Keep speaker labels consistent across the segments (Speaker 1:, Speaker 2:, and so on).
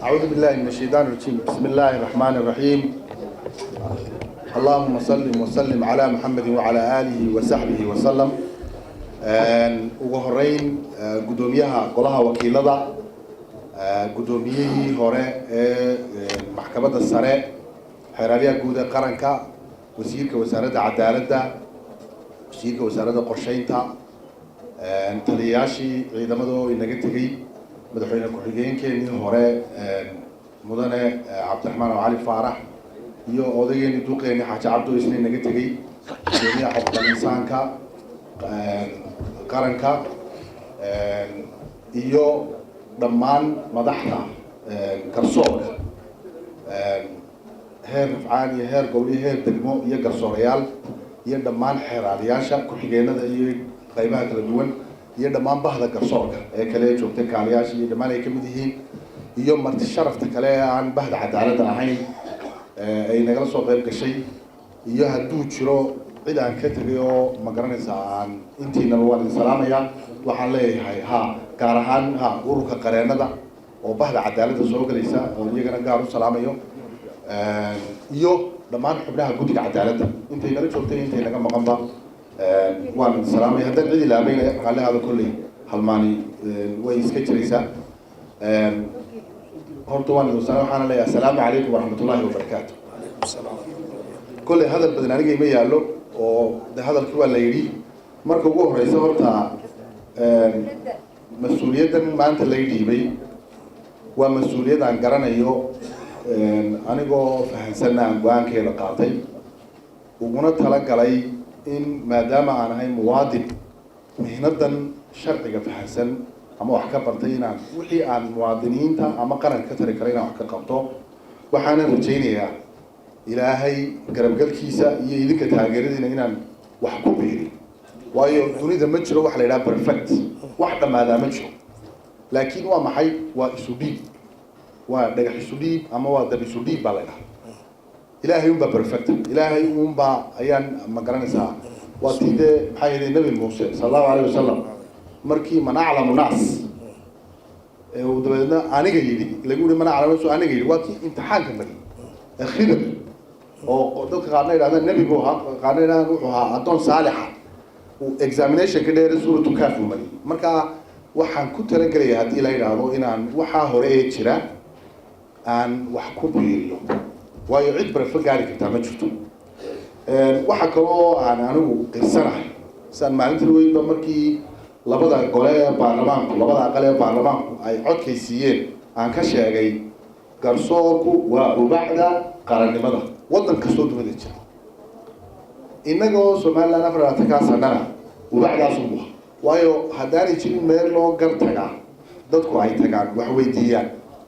Speaker 1: أعوذ بالله من الشيطان الرجيم بسم الله الرحمن الرحيم اللهم صل وسلم على محمد وعلى آله وصحبه وسلم ugu horeyn gudoomiyaha golaha wakiilada gudoomiyihii hore ee maxkamadda sare xeeraryaha guud ee qaranka wasiirka wasaaradda cadaaladda wasiirka wasaaradda qorsheynta taliyayaashii ciidamada oo inaga tegay madaxweyne ku-xigeenkeenii hore mudane cabdiraxmaan cali faarax iyo odaygeeni duqeeni xaaji cabdo isna inaga tegay gudoomiyaha xuquuqul insaanka qaranka iyo dhammaan madaxda garsoorka heer rafcaan iyo heer gobol iyo heer degmo iyo garsoorayaal iyo dhammaan xeeraadayaasha ku-xigeenada iyo qaybaha kala duwan iyo dhammaan bahda garsoorka ee kale joogtay kaaliyaasha iyo dhammaan ay ka mid yihiin iyo marti sharafta kale ee aan bahda cadaaladda ahayn ay nagala soo qayb gashay iyo hadduu jiro cid aan ka tegay oo ma garanaysaa aan intiinaba waan idin salaamayaa waxaan leeyahay gaar ahaan ururka qareenada oo bahda cadaaladda soo galaysa oo iyagana gaar u salaamayo iyo dhammaan xubnaha guddiga cadaaladda intay nala joogtay intay naga maqanba waan idin salaamaya haddaan cid ilaabayna raallihaada kolley halmaani way iska jiraysaa horta waan idin salaam waxaana leeyahay assalaamu calaykum waraxmatullaahi wabarakaatu kolley hadal badan aniga ima yaallo oo de hadalkii waa la yidhi marka ugu horeysa horta mas-uuliyaddan maanta lay dhiibay waa mas-uuliyad aan garanayo anigoo fahansanna aan go-aankeeda qaatay uguna talagalay in maadaama aan ahay muwaadin mihnadan sharciga fahansan ama wax ka bartay inaan wixii aan muwaadiniinta ama qaranka ka tari kara inaan wax ka qabto waxaana rajaynayaa ilaahay garabgalkiisa iyo idinka taageeradiina inaan wax ku biiri waayo dunida ma jiro wax la yidhaha perfect wax dhammaadaa ma jiro laakiin waa maxay waa isu dhiib waa dhagax isu dhiib ama waa dab isu dhiib baa la yidhaha ilaahay unbaa perfect ilaahay unbaa ayaan ma garanaysaa waa tii dee maxaa yidhi nabi muuse sala allahu alayh wasalam markii man aclamu naas uu dabeedna aniga yidhi lagu yihi man aclamu naas aniga yidhi waa kii imtixaanka mari khidr oo dadka qaarna yidhahdaan nebi buu ahaa qaarna yidhahdaan wuxuu ahaa addoon saalixa uu examination ka dheeray suuratu kaaf uu mariyay marka waxaan ku talagelayaa haddii la yidhaahdo inaan waxaa hore ee jira aan wax ku biiriyo waayo cid barafo gaari kartaa ma jirto waxa kaloo aan anigu qirsanahay sidaan maalintii weynba markii labada gole ee baarlamaanku labada aqal ee baarlamaanku ay codkaysiiyeen aan ka sheegay garsoorku waa ubaxda qarannimada waddan kastoo dunida jira innagoo somaliland afar sanana ubaxdaas u buha waayo haddaanay jirin meel loo gar tagaa dadku ay tagaan wax weydiiyaan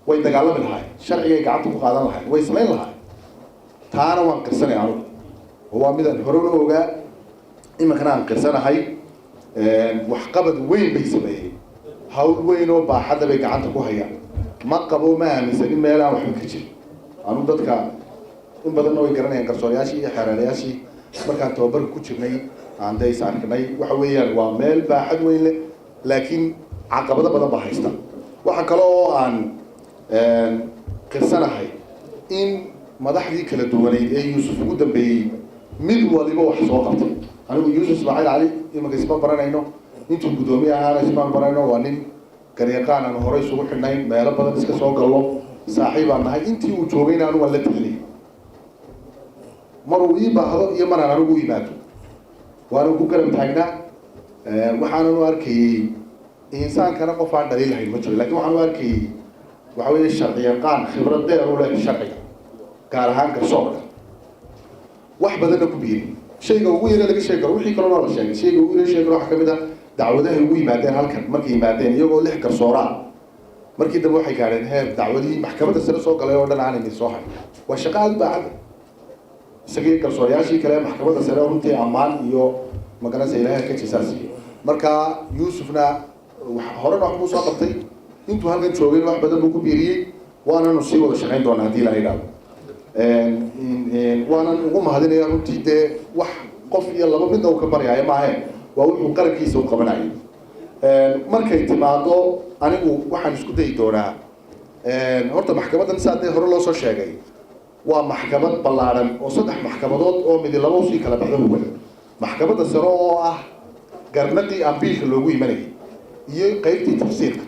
Speaker 1: way dagaalami lahayn sharcigay gacanta ku qaadan lahayn way samayn lahayn taana waan qirsanay anugu oo waa midaan hore una ogaa iminkana aan qirsanahay waxqabad weyn bay sameeyeen hawl weyn oo baaxadda bay gacanta ku hayaan ma qabo ma aaminsan in meel aan waxba ka jirin anu dadka in badanna way garanayaan garsoorayaashii iyo xeeraalayaashii markaan tababarka ku jirnay aan de is arkinay waxa weeyaan waa meel baaxad weyn leh laakiin caqabado badan baa haysta waxa kale oo aan qirsanahay in madaxdii kala duwaneyd ee yuusuf ugu dambeeyey mid waliba wax soo qabtay anigu yuusuf ismaaciil cali imanka isma baranayno intuu guddoomiye ahaana ismaan baranayno waa nin garyaqaan aan horey isugu xidhnayn meelo badan iska soo gallo saaxiib aan nahay intii uu joogayna anigu waan la telinay maruu ii baahdo iyo maraan anigu u yimaado waanu ku garab taagnaa waxaanan u arkayey insaankana qof aan dhaliil lahayn ma jiro lakin waxaan u arkayey waxa weeye sharci yaqaan khibrad dheer u leh sharciga gaar ahaan garsoorka wax badanna ku biiri shayga ugu yara laga sheegi karo wixii kaloo la sheegay shayga ugu yara sheegi karo waxaa kamid ah dacwadahay ugu yimaadeen halkan markay yimaadeen iyagoo 6 garsooraa markii dambe waxay gaadheen heer dacwadii maxkamadda sare soo galay oo dhan aanay mid soo hayn waa shaqo aad baaxad isagii garsoorayaashii kale maxkamadda sare runtii ammaan iyo magaranaysa ilaahay ka jisaasiyo marka yuusufna horena wax buu soo qabtay intuu halkan joogay wax badan buu ku biiriyey waananu sii wada shaqayn doonaa haddii la yidhaahdo waanan ugu mahadinaya runtii dee wax qof iyo laba midna uu ka baryayo maahe waa wuxuu qarankiisa u qabanayay markay timaado anigu waxaan isku dayi doonaa horta maxkamadan saadee hore loo soo sheegay waa maxkamad ballaaran oo saddex maxkamadood oo mid laba usii kala baxdo huwan maxkamadda sare oo ah garnaqii ambiilka loogu imanayay iyo qaybtii tafsiirka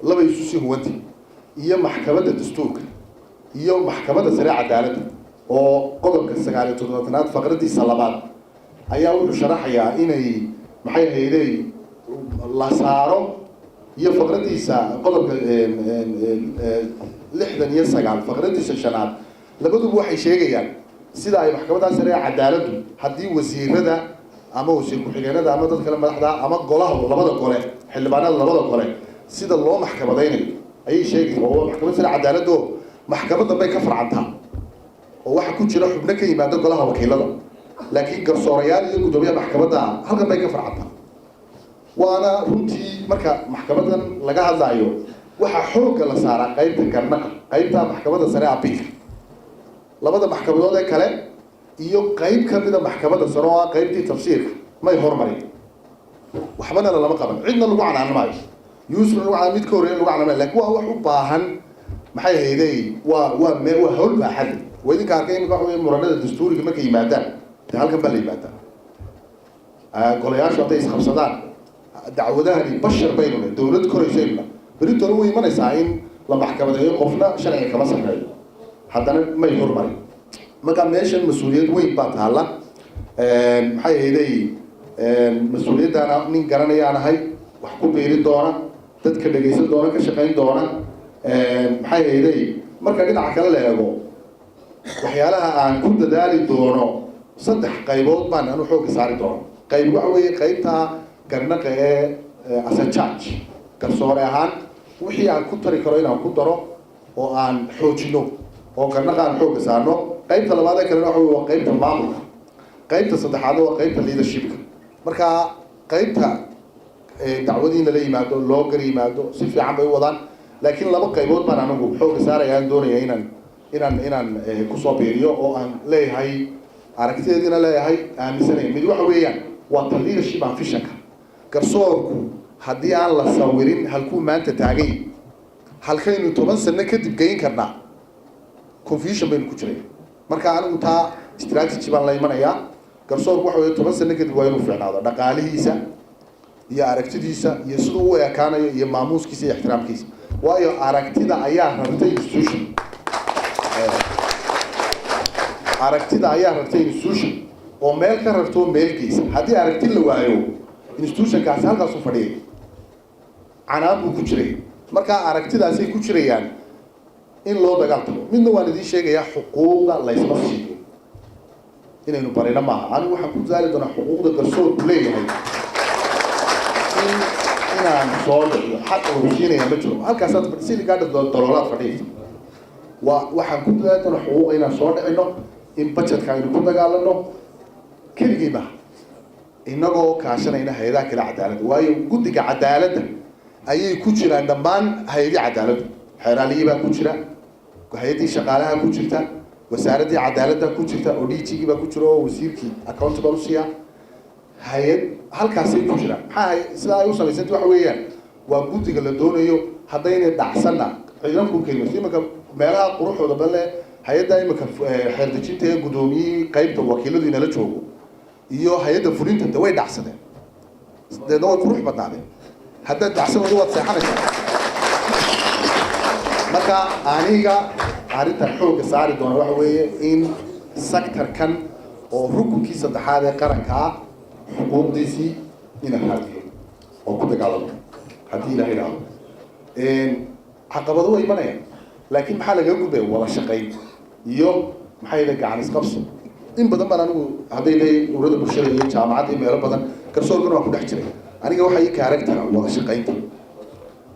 Speaker 1: laba isu sii huwantii iyo maxkamadda dastuurka iyo maxkamadda sare cadaaladda oo qodobka 97aad faqradiisa labaad ayaa wuxuu sharaxayaa inay maxay ahaydey la saaro iyo faqradiisa qodobka 69 faqradiisa shanaad labaduba waxay sheegayaan sida ay maxkamadda sare cadaaladdu haddii wasiirada ama wasiir ku-xigeenada ama dad kale madaxda ama golaha labada gole xildhibaanada labada gole sida loo maxkamadaynayo ayay sheegayaan oo maxkamadda sare cadaaladdu maxkamadda bay ka farcantaa oo waxa ku jira xubno ka yimaada golaha wakiilada laakiin garsoorayaal iyo gudoomiyaha maxkamadda halkan bay ka farcantaa waana runtii marka maxkamadan laga hadlayo waxa xoogga la saaraa qaybta garnaqa qaybta maxkamadda sare abiilka labada maxkamadood ee kale iyo qayb ka mid ah maxkamadda sare oo qaybtii tafsiirka may hormarin waxbana lama qaban cidna lagu canaan maayo yuusuf lagu canaan mid ka horeeya lagu canaan laakiin waa wax u baahan maxay ahaydey waa hawl baaxad weydinka arkay in waxa muranada dastuuriga markay yimaadaan halkan baa la yimaadaa golayaashu hadday isqabsadaan dacwadahani bashar baynu leh dowlad koraysayna beritoona way imanaysaa in la maxkamadeeyo qofna sharciga kama sarreeyo haddana may hormarin marka meeshan mas-uuliyad weyn baa taalla maxay ahaydey mas-uuliyaddaana nin garanayaan ahay wax ku biiri doona dadka dhegaysan doona ka shaqayn doona maxay ahaydey marka dhinaca kale la eego waxyaalaha aan ku dadaali doono saddex qaybood baan anu xoogga saari doono qayb waxa weeye qaybta garnaqa ee as a charge garsoore ahaan wixii aan ku tari karo inaan ku daro oo aan xoojino oo garnaqa aan xoogga saarno qaybta labaad ee kalena waxa weye waa qaybta maamulka qaybta saddexaad waa qaybta leadershipka marka qaybta dacwadiina la yimaado loo gar yimaado si fiican bay u wadaan laakiin laba qaybood baan anigu xoogga saaraya aan doonaya inaan kusoo biiriyo oo aan leeyahay aragtideediina leeyahay aaminsanaya mid waxa weeyaan waa ta leadership and visionka garsoorku haddii aan la sawirin halkuu maanta taagay halkaynu 10 sano kadib geyn karnaa confusion baynu ku jiray marka anigu taa strategy baan la imanayaa garsoorku waxa weeye 10 sano kadib waa inuu fiicnaado dhaqaalihiisa iyo aragtidiisa iyo siduu u ekaanayo iyo maamuuskiisa iyo ixtiraamkiisa waayo aragtida ayaa rartay institution aragtida ayaa rartay institution oo meel ka rarto meelkiisa haddii aragti la waayo institutionkaasi halkaas u fadhiyay canaan buu ku jiray marka aragtidaasay ku jirayaan in loo dagaaltamo midna waan idiin sheegayaa xuquuqda laysma siiyo inaynu barino maaha anigu waxaan ku daali doonaa xuquuqda garsoorku leeyahay inaan soo dhicio xaq uu siinaya ma jiro halkaasaad siligaadha daloolaad fadhiyaysa waxaan ku daali doonaa xuquuqa inaan soo dhicino in budgetka aynu ku dagaalano keligii maaha inagoo kaashanayna hay-adaha kale cadaaladda waayo guddiga cadaaladda ayay ku jiraan dhammaan hay-adii cadaaladdu xeeraaliyii baa ku jira hay-addii shaqaalaha ku jirta wasaaraddii cadaaladda ku jirta oo DG-gii baa ku jira oo wasiirkii accountable u siiya hay-ad halkaasay ku jiraan maxaa sidaa ay u samaysanta waxa weeyaan waa guddiga la doonayo haddayna dhacsanna ciidanku keenayso imanka meelaha quruxooda balle hay-adda imanka xeerdejinta ee guddoomiyihii qaybta wakiiladu inala joogo iyo hay-adda fulinta de way dhacsadeen deedna way qurux badnaadeen haddaad dhacsanooda waad seexanaysaa marka aniga arrintan xoogga saari doona waxa weeye in sectorkan oo rukunkii saddexaad ee qaranka ah xuquuqdiisii inaan raadiyo oo ku dagaalamo haddii ilaha idhaahdo caqabado way imanayaan laakiin maxaa lagaga gudbaya wada shaqayn iyo maxay yidhaha gacan isqabsi in badan baan anigu hadday leeyahay ururada bulshada iyo jaamacadda iyo meelo badan garsoorkana waan ku dhex jiray aniga waxaa ii kaaragtara wada shaqaynta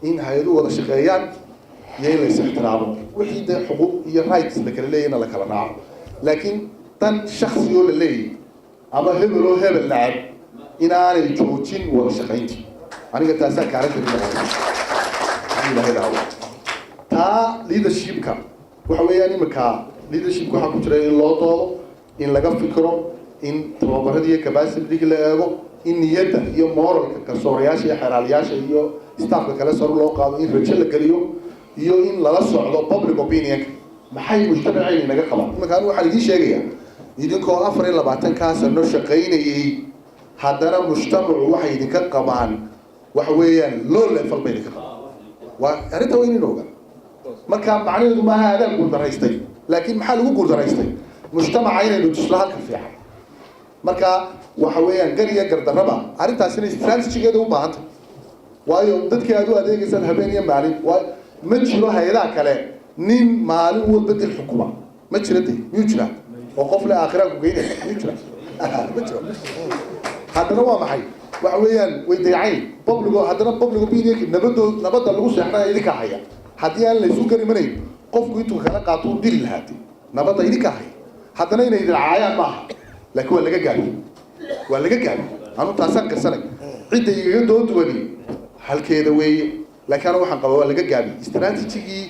Speaker 1: in hay-aduhu wada shaqeeyaan iyo in la is ixtiraamo wixii dee xuquuq iyo rights la kala leeyahna la kala naaco laakiin dan shaksi oo la leeyahy ama hebel oo hebel nacab inaanay joojin wada shaqayntii aniga taasaa kaaragtara taa leadershipka waxa weeyaan iminka leadershipka waxaa ku jira in loo doodo in laga fikiro in tababaradii iyo capacity la eego in niyadda iyo moralka garsoorayaasha iyo xeraalayaasha iyo staffka kale sare loo qaado in rajo la geliyo iyo in lala socdo public opinion maxay mujtamacayni naga qabaan marka anu waxaan idiin sheegayaa idinkoo 24 sano shaqaynayay haddana mujtamacu waxay idinka qabaan waxa weeyaan low level bay idinka qabaan waa arrinta weyn inooga marka macnaheedu maaha aadaab guuldaraystay laakiin maxaa lagu guuldaraystay mujtamaca inaynu tusno halka fiican marka waxa weeyaan gariya gardarraba arrintaasina strategigeeda u baahantay waayo dadkii aad u adeegaysaan habeen iyo maalin ma jiro hay'adaha kale nin maalin walba dil xukuma ma jiro miyuu jiraa oo qof le aakhiraan ku geynaya miyuu jiraa ma jiro haddana waa maxay waxa weeyaan way dayacayn haddana public opinion nabadda lagu seexnaya idinka haya haddii aan laysu garimanayn qofku intuu kala qaato u dili lahaatay nabadda idinka haya haddana inay idin caayaan maaha laakiin waa laga gaabi anu taasaan garsanay cidda igaga dooduwani halkeeda weeye laakiin anu waxaan qabaa waa laga gaabi strategigii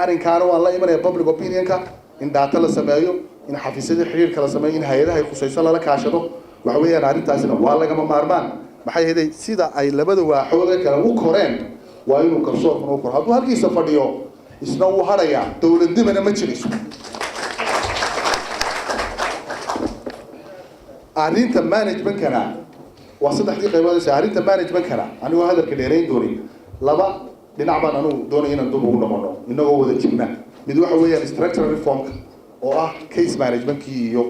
Speaker 1: arrinkaana waan la imanaya public opinionka in data la sameeyo in xafiisyada xiriirka la sameeyo in hay-adaha ay khusayso lala kaashado waxa weeyaan arrintaasina waa lagama maarmaan maxay ahayd sida ay labada waaxooda kale u koreen waa inuu garsoorkuna u koro hadduu halkiisa fadhiyo isna wuu hadhayaa dowladnimana ma jirayso arrinta managementkana waa saddexdii qaybood arrinta managementkana anigoo hadalka dheerayn doonin laba dhinac baan anugu doonay inaan dub ugu noqono inagoo wada jirna mid waxa weeyaan structural reformka oo ah case managementkii iyo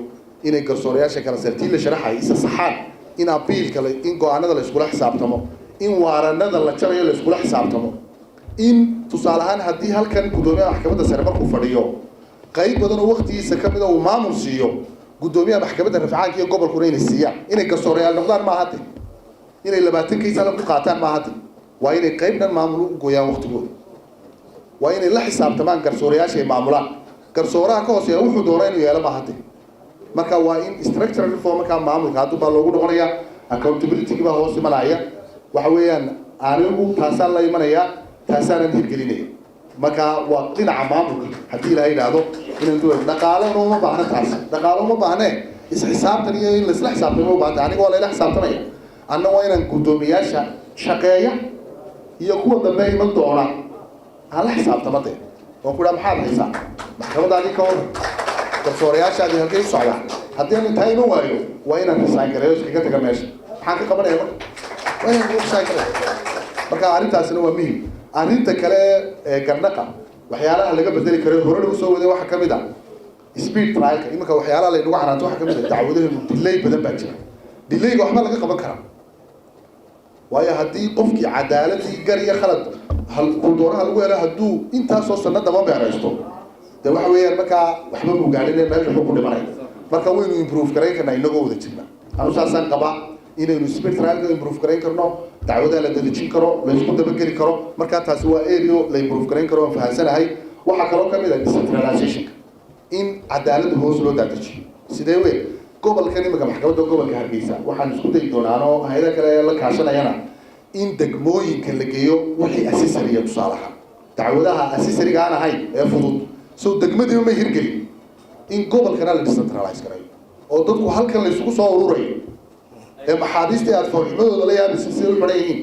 Speaker 1: inay garsoorayaasha kala sartiin la sharaxay isa saxaan in appealka in go-aanada la iskula xisaabtamo in waaranada la jarayo la iskula xisaabtamo in tusaale ahaan haddii halkan guddoomiyaha maxkamadda sare markuu fadhiyo qayb badan oo waqtigiisa ka mid a uu maamul siiyo guddoomiyaha maxkamadda rafcaanka iyo gobolkuna inay siiyaan inay garsoorayaal noqdaan maaha de inay 20 kiis halka ku qaataan maaha de waa inay qayb dhan maamul u gooyaan waqtigooda waa inay la xisaabtamaan garsoorayaasha ay maamulaan garsooraha ka hooseeya wuxuu doonaa inuu yeelo maaha de marka waa in structural reformka maamulka hadduu baa loogu noqonayaa accountability baa hoos imanaya waxa weeyaan anigu taasaan la imanayaa taasaanan hirgelinaya marka waa dhinaca maamulka haddii ilaahay yidhaahdo inaan duway dhaqaalona uma baahna taas dhaqaalo uma baahnee isxisaabtan iyo in laisla xisaabtamo u baahanta aniga waa layla xisaabtamaya anna waa inaan guddoomiyaasha shaqeeya iyo kuwa dambe iman doona aan la xisaabtama dee oo ku dhaha maxaad haysaa maxkamadaadii ka hor garsoorayaashaadii halkay u socdaan haddii aan intaa iman waayo waa inaan resign gareeyo iskaga taga meesha maxaan ka qabanaya marka waa inaan resign gareeyo marka arrintaasina waa muhim arrinta kale ee garnaqa waxyaalaha laga bedeli karo hore lagu soo waday waxa ka mid ah speed trialka iminka waxyaalaha laynagu canaanto waxa ka mid ah dacwadaheenu delay badan baa jira delayga waxba laga qaban karaa waayo haddii qofkii cadaaladii gar iyo khalad dooraha lagu helo hadduu intaasoo sanada ma beeraysto de waxa weeyaan markaa waxba muu gaadhin meesha wuxuu ku dhimanaya marka waynu improve garayn karnaa inagoo wada jirna anu saasaan qabaa inaynu speed trialka improve garayn karno dacwadaha la dadejin karo la isku dabageli karo markaa taasi waa area la improve garayn karo aan fahansanahay waxaa kaloo ka mid ah decentralizationka in cadaaladda hoos loo daadajiyo sidee wey gobolkan imika maxkamadda gobolka hargeysa waxaan isku dayi doonaanoo hay-ada kale la kaashanayana in degmooyinka la geeyo wixii accessoriya tusaalaha dacwadaha accessoriga aan ahayn ee fudud soo degmadiiba ma hirgelin in gobolkana la decentralize garayo oo dadku halkan la isugu soo ururayo ee maxaabiistii aad foorximadooda la yaabaysa siday u xidhan yihiin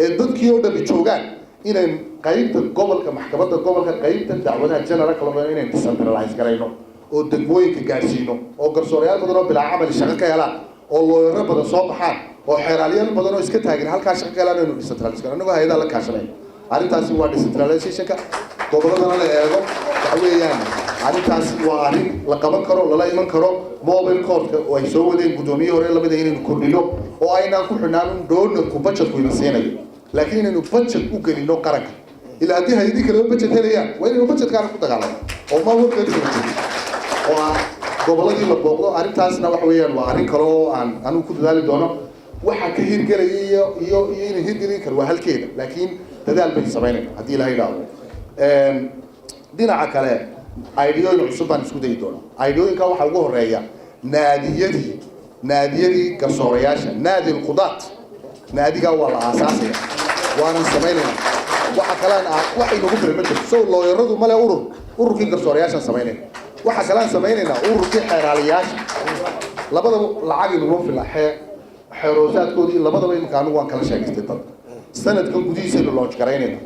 Speaker 1: ee dadkii oo dhammi joogaan inay qaybta gobolka maxkamadda gobolka qaybta dacwadaha general kalama inay decentralize garayno oo degmooyinka gaadhsiino oo garsoorayaal badan oo bilaa camali shaqo ka helaan oo looyaro badan soo baxaan oo xeeraalyaal badan oo iska taagin halkaa shaqo ka helaan inaynu decentralize garayno anagoo hay-adaha la kaashanay arrintaasi waa decentralizationka gobolladana la eego waxa weeyaan arrintaasi waa arrin la qaban karo lala iman karo mobile courtka oo ay soo wadeen guddoomiye hore lamid ah inaynu kordhino oo aynaan ku xidhnaan doonarku budgetku ina siinayo laakiin inaynu budget u gelino qaranka ilaa haddii hay-adii kaleba budget helayaan waa inaynu budgetkaana ku dagaalano oo mawalkeeda oo ah gobolladii la booqdo arrintaasna waxa weeyaan waa arrin kale oo aan anigu ku dadaali doono waxa ka hirgelaya iyo inay hirgelin karo waa halkeeda laakiin dadaal bay samaynayna haddii ilaha yidhaahdo dhinaca kale aidiyooyin cusub baan isku dayi doona aidiyooyinka waxaa ugu horeeya naadiyadii garsoorayaasha naadi lqudaat naadigaa waa la aasaasaya waanan samaynayna waxa kalaan wax inagu filan ma jirto so looyaradu male ururkii garsoorayaashaan samaynayna waxa kalaan samaynaynaa ururkii xeeraaliyaasha labadaba lacag inuma fila xeeroosaadkoodii labadaba imika anigu waan kala sheegaystay dad sanadkan gudihiisaynu launch garaynayna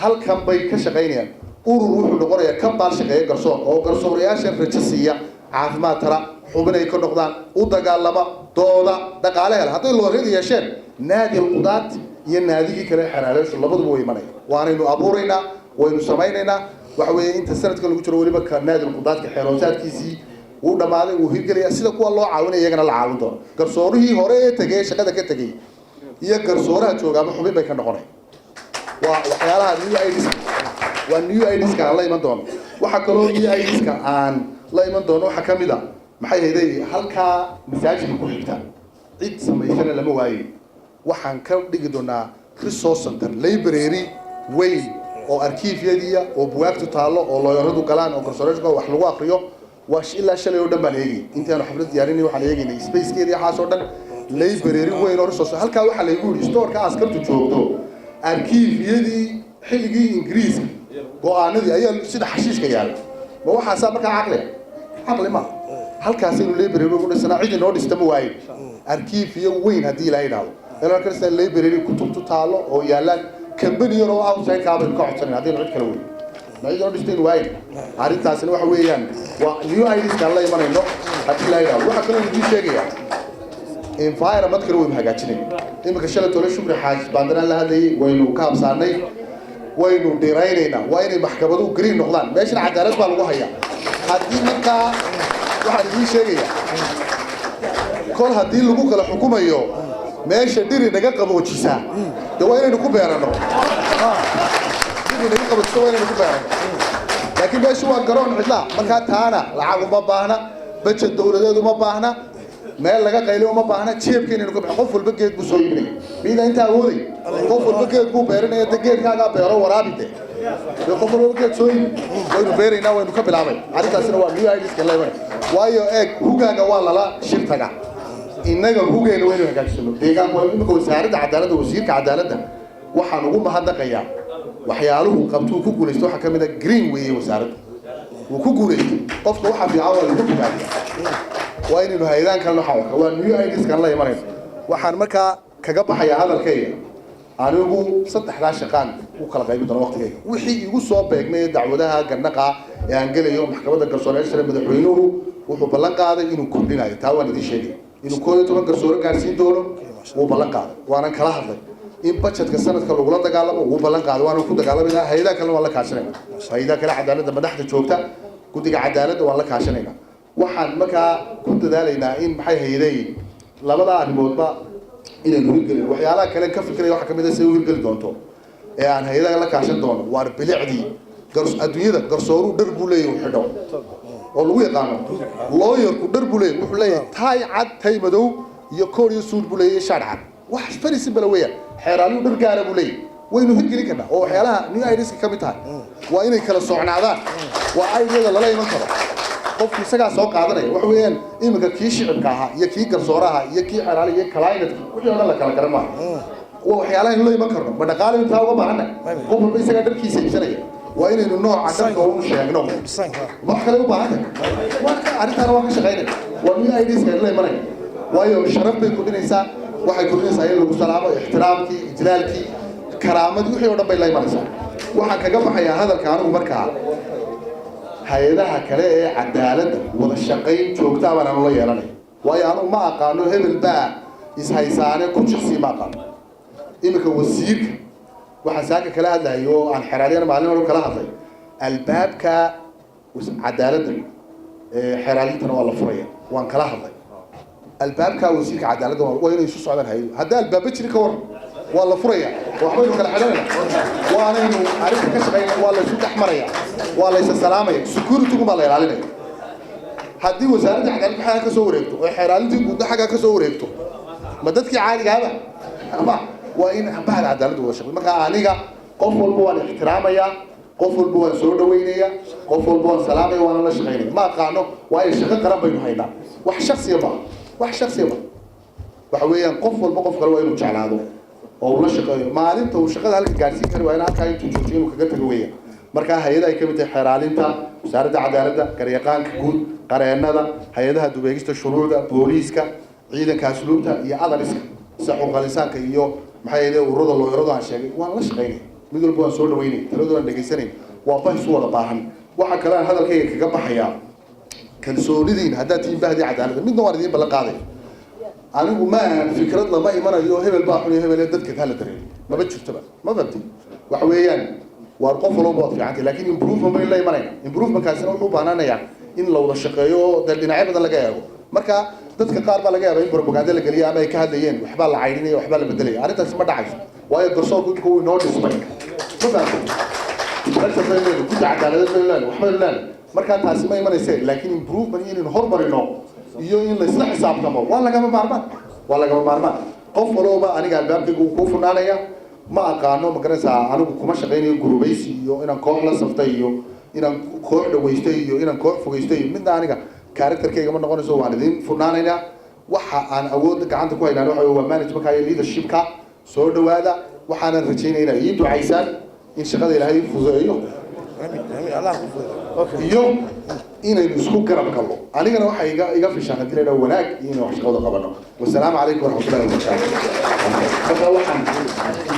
Speaker 1: halkan bay ka shaqaynayaan urur wuxuu noqonayaa ka baal shaqeeya garsoor oo garsoorayaasha rajo siiya caafimaad tara xubin ay ka noqdaan u dagaalama dooda dhaqaale hela hadday looreed yeesheen naadi alqudaad iyo naadigii kale xeraaleyshu labaduba way imanaya waanaynu abuuraynaa waynu samaynaynaa waxa weeye inta sanadka lagu jiro weliba ka naadi alqudaadka xeeroosaadkiisii wuu dhammaaday wuu hirgelaya sida kuwa loo caawinaya iyagana la caawin doono garsoorihii hore ee tegey shaqada ka tegey iyo garsooraha joogaaba xubin bay ka noqonaya waa waxyaalaha new ids waa new idska aan la iman doono waxaa kaloo new idska aan la iman doono waxaa ka mid a maxay hayday halkaa masaajidka ku xigta cid samaysana lama waayo waxaan ka dhigi doonaa resource center library weyn oo arkiifyadiiya oo buwaagtu taallo oo looyaradu galaan oo garsooreeshka wax lagu akriyo waa ilaa shalay oo dhan baan eegay intaanu xaflad diyaarinay waxaan eegaynay spacekeeda iyo waxaas oo dhan library weyn oo resource halkaa waxaa laygu yidhi storeka askartu joogto arkiifyadii xilligii ingiriiska go-aanadii ayaa sida xashiishka yaala ma waxaasaa markaa caqli ma halkaasaynu library ugu dhisnaa cid inoo dhista ma waayin arkiifyo weyn haddii ilaahay idhaahdo elarkasta library kutubtu taallo oo yaalaan company oo outside kaabaynu ka codsanan haddaynu cid kala weyn ma cid inoo dhistayn waayin arrintaasina waxa weeyaan waa new idska la imanayno haddii ilaahay idhaahdo waxaa kaloo idin sheegayaa environmentkana waynu hagaajinay iminka shalay tole shukri xaaj baandanaan la hadlayay waynu ka habsaanay waynu dhiraynaynaa waa inay maxkamadu green noqdaan meeshana cadaalad baa lagu hayaa haddii markaa waxaan idiin sheegayaa kol haddii lagu kala xukumayo meesha dhiri naga qaboojisaa dee waa inaynu ku beerano dhiri naga qaboojisa waa inaynu ku beerano laakiin meeshu waa garoon cidlaa markaa taana lacag uma baahna bajet dowladeed uma baahna meel laga qayliyo uma baahna jeebkeenaynu ka bixin qof walba geed buu soo iibinaya miida intaa awooday qof walba geed buu beerinaya de geedkaagaa beero waraabide dee qof walba geed soo iibi waynu beeraynaa waynu ka bilaabay arrintaasina waa new idska leeban waayo eeg hugaaga waa lala shirtaga innaga hugeena waynu hagaajisano deegaanku imika wasaaradda cadaaladda wasiirka cadaaladda waxaan ugu mahadnaqayaa waxyaaluhu qabtuu ku guulaysto waxaa ka mid a green weeye wasaaradda wuu ku guulaystay qofka waxa fiican waa lagu fogaadiya waa inaynu hayadaan kalena waxaa waa new idiskan la imanayno waxaan markaa kaga baxayaa hadalkayga anigu saddexdaa shaqaan u kala qaybin doona waqtigayga wixii igu soo beegmay dacwadaha gandhaqa ee aan gelayo maxkamadda garsooreyaasha madaxweynuhu wuxuu ballan qaaday inuu kordhinayo taa waan idiin sheegay inuu 11 garsoore gaarsiin doono wuu ballan qaaday waanan kala hadlay in budgetka sanadka lagula dagaalamo wuu ballan qaaday waana ku dagaalamayna hayadaha kalena waan la kaashanayna hayadaha kale cadaaladda madaxda joogta guddiga cadaaladda waan la kaashanayna waxaan markaa ku dadaalaynaa in maxay hayday labada arrimoodba inaynu hirgelin waxyaalaha kale ka fikiraya waxaa ka mid ah si u hirgeli doonto ee aan hayadaha la kaashan doono waa bilicdii adduunyada garsooru dhar buu leeyahay xidho oo lagu yaqaano lawyerku dhar buu leeyahay wuxuu leeyahay tay cad tay madow iyo koor iyo suud buu leeyahay shaar cad wax very simple weeyaan xeeraaliyu dhar gaara buu leeyahay waynu hirgelin karnaa oo waxyaalaha new idska ka mid tahay waa inay kala socnaadaan waa idada lala iman karo qofku isagaa soo qaadanaya waxa weeyaan iminka kii shicibka ahaa iyo kii garsooraha iyo kii xeraali iyo clientka wixii oo dhan la kala garan maaha waa waxyaalaha in la iman karno ma dhaqaale intaa uga baahanna qof walba isagaa dharkiisa iibsanaya waa inaynu nooca dharka u sheegno wax kale u baahan tahay arrintaana waa ka shaqaynaya waa new idska la imanaya waayo sharaf bay kordhinaysaa waxay kordhinaysaa in lagu salaamo ixtiraamkii ijlaalkii karaamadii wixii oo dhan bay la imanaysaa waxaan kaga baxayaa hadalka anigu markaa hayadaha kale ee cadaaladda wada shaqayn joogtaa baan anula yeelanay waayo anugu ma aqaano hebel baa ishaysaane ku jirsii ma aqaano iminka wasiirka waxaan saaka kala hadlahay oo aan xeraaliyana maalin hore kala hadlay albaabka cadaaladda xeraalintana waa la furaya waan kala hadlay albaabka wasiirka cadaaladda waa inay isu socdaan hayo haddii albaaba jiri ka waran waa la furaya waxbaynu kala xidhanayna waanaynu arrinta ka shaqayna waa la isu dhex maraya waa la isa salaamaya security-gu baa la ilaalinaya haddii wasaaradda cadaaladda xagga ka soo wareegto oo xeraalintii guudda xagga ka soo wareegto ma dadkii caadigaaba ama waa in bahal cadaaladda wada shaqeeyo marka aniga qof walba waan ixtiraamayaa qof walba waan soo dhawaynayaa qof walba waan salaamaya waana la shaqaynaya ma aqaano waayo shaqo qaran baynu haynaa wax shaksiya ma waxa weeyaan qof walba qof kale waa inuu jeclaado oo uu la shaqeeyo maalinta uu shaqada halka gaarsiin kari waa in halkaa intuu joojiyo inuu kaga tago weeyaan markaa hay-ada ay ka mid tahay xeraalinta wasaaradda cadaaladda garyaqaanka guud qareennada hay-adaha dubeegista shuruucda booliiska ciidanka asluubta iyo adariska sida xuquuqal insaanka iyo maxay ahayd ururada looyaradu aan sheegay waan la shaqaynaya mid walba waan soo dhaweynay taladooda aan dhegaysanayn waa bahis wada baahan waxa kale aan hadalkayga kaga baxayaa kalsoonidiin haddaad tihiin bahdii cadaaladda midna waan idiin ballan qaaday anigu ma ahan fikrad lama imanayo hebel baa xun iyo hebel dadka kala dareeyo maba jirtoba ma fahmtay waxa weeyaan waa qof walba waa fiicantay laakiin improvement bay la imanayna improvementkaasina wuxuu u baahnaanayaa in la wada shaqeeyo dad dhinacyo badan laga eego marka dadka qaar baa laga yaabaa in propaganda la geliyo ama ay ka hadlayeen waxbaa la caydinaya waxbaa la bedelaya arrintaasi ma dhacayso waayo garsoorku inkuu inoo dhismay ma fahmtay gudda cadaaladda baylaan waxba laan markaa taasi ma imanayse laakiin improvement inaynu hormarino iyo in la isla xisaabtamo waa lagama maarmaan qof walba aniga albaabkayga uu kuu funaanaya ma aqaano ma garanaysaa anigu kuma shaqaynayo gurubaysi iyo inaan koox la saftay iyo inaan koox dhawaystay iyo inaan koox fogaystay iyo midna aniga characterkayga ma noqonayso waan idin funaanaynaa waxa aan awoodda gacanta ku haynaan waxa waa managementka iyo leadershipka soo dhawaada waxaanan rajaynaynaa ii ducaysaan in shaqada ilaahay fududeeyo iyo inaynu isku garab galno anigana waxa iga fishaan haddii la yidhaho wanaag iyo inaynu wax shaqada qabano wasalaamu calaykum waraxmatullahi wabarakaatu